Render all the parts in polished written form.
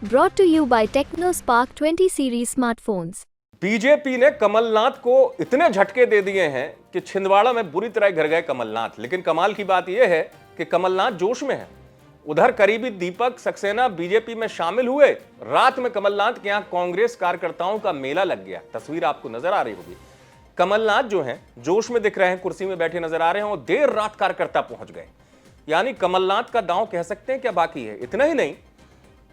Brought to you by TechnoSpark 20 series smartphones. BJP ने कमलनाथ को इतने झटके दे दिए हैं कि छिंदवाड़ा में बुरी तरह गिर गए कमलनाथ। लेकिन कमाल की बात यह है कि कमलनाथ जोश में है। उधर करीबी दीपक सक्सेना बीजेपी में शामिल हुए। रात में कमलनाथ के यहां कांग्रेस कार्यकर्ताओं का मेला लग गया। तस्वीर आपको नजर आ रही होगी। कमलनाथ जो हैं जोश में दिख रहे हैं, कुर्सी में बैठे नजर आ रहे हैं और देर रात कार्यकर्ता पहुंच गए। यानी कमलनाथ का दांव कह सकते हैं क्या बाकी है। इतना ही नहीं,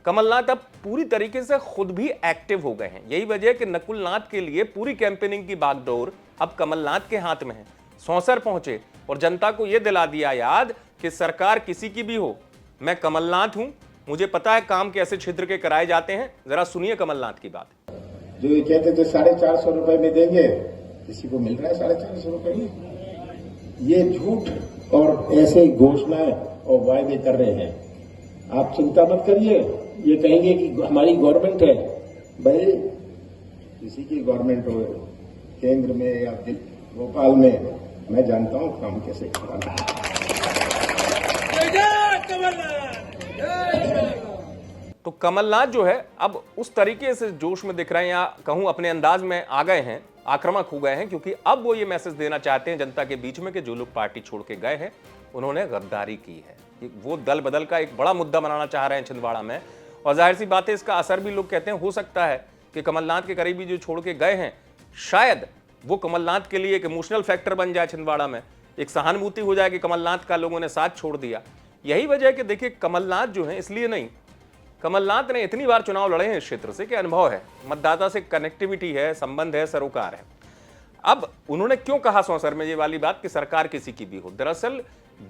कमलनाथ अब पूरी तरीके से खुद भी एक्टिव हो गए हैं। यही वजह है कि नकुल नाथ के लिए पूरी कैंपेनिंग की बागडोर अब कमलनाथ के हाथ में है। सौंसर पहुंचे और जनता को यह दिला दिया याद कि सरकार किसी की भी हो, मैं कमलनाथ हूं, मुझे पता है काम कैसे छिद्र के कराए जाते हैं। जरा सुनिए कमलनाथ की बात। जो ये कहते थे 450 रुपए में देंगे, किसी को मिल रहा है 450 रुपए। ये झूठ और ऐसे घोषणाएं और वायदे कर रहे हैं। आप चिंता मत करिए, ये कहेंगे कि हमारी गवर्नमेंट है। भाई किसी की गवर्नमेंट हो, केंद्र में या भोपाल में, मैं जानता हूं काम कैसे कराना है। तो कमलनाथ जो है अब उस तरीके से जोश में दिख रहे हैं, या कहूं अपने अंदाज में आ गए हैं, आक्रामक हो गए हैं, क्योंकि अब वो ये मैसेज देना चाहते हैं जनता के बीच में कि जो लोग पार्टी छोड़ के गए हैं उन्होंने गद्दारी की है। वो दल बदल का एक बड़ा मुद्दा बनाना चाह रहे हैं छिंदवाड़ा में। और जाहिर सी बात है, इसका असर भी लोग कहते हैं हो सकता है कि कमलनाथ के करीबी जो छोड़ के गए हैं, शायद वो कमलनाथ के लिए एक इमोशनल फैक्टर बन जाए। छिंदवाड़ा में एक सहानुभूति हो जाए कि कमलनाथ का लोगों ने साथ छोड़ दिया। यही वजह है कि देखिए कमलनाथ जो है, इसलिए नहीं, कमलनाथ ने इतनी बार चुनाव लड़े हैं इस क्षेत्र से कि अनुभव है, मतदाता से कनेक्टिविटी है, संबंध है, सरोकार है। अब उन्होंने क्यों कहा सौंसर में ये वाली बात कि सरकार किसी की भी हो। दरअसल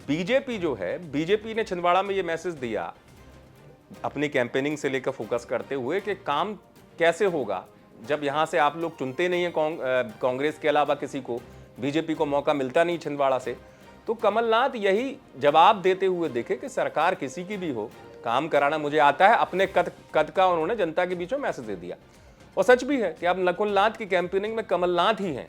बीजेपी जो है, बीजेपी ने छिंदवाड़ा में ये मैसेज दिया अपनी कैंपेनिंग से लेकर फोकस करते हुए कि काम कैसे होगा जब यहां से आप लोग चुनते नहीं है कांग्रेस के अलावा किसी को, बीजेपी को मौका मिलता नहीं छिंदवाड़ा से। तो कमलनाथ यही जवाब देते हुए देखे कि सरकार किसी की भी हो, काम कराना मुझे आता है। अपने कद का उन्होंने जनता के बीच में मैसेज दे दिया। और सच भी है कि अब नकुल नाथ की कैंपेनिंग में कमलनाथ ही हैं।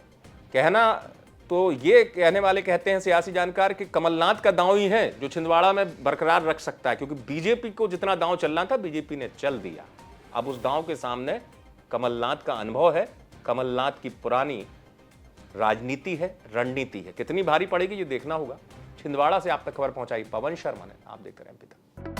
कहना तो ये कहने वाले कहते हैं सियासी जानकार कि कमलनाथ का दांव ही है जो छिंदवाड़ा में बरकरार रख सकता है, क्योंकि बीजेपी को जितना दांव चलना था बीजेपी ने चल दिया। अब उस दांव के सामने कमलनाथ का अनुभव है, कमलनाथ की पुरानी राजनीति है, रणनीति है। कितनी भारी पड़ेगी ये देखना होगा। छिंदवाड़ा से आप तक खबर पहुंचाई पवन शर्मा ने। आप देख रहे हैं अभी तक।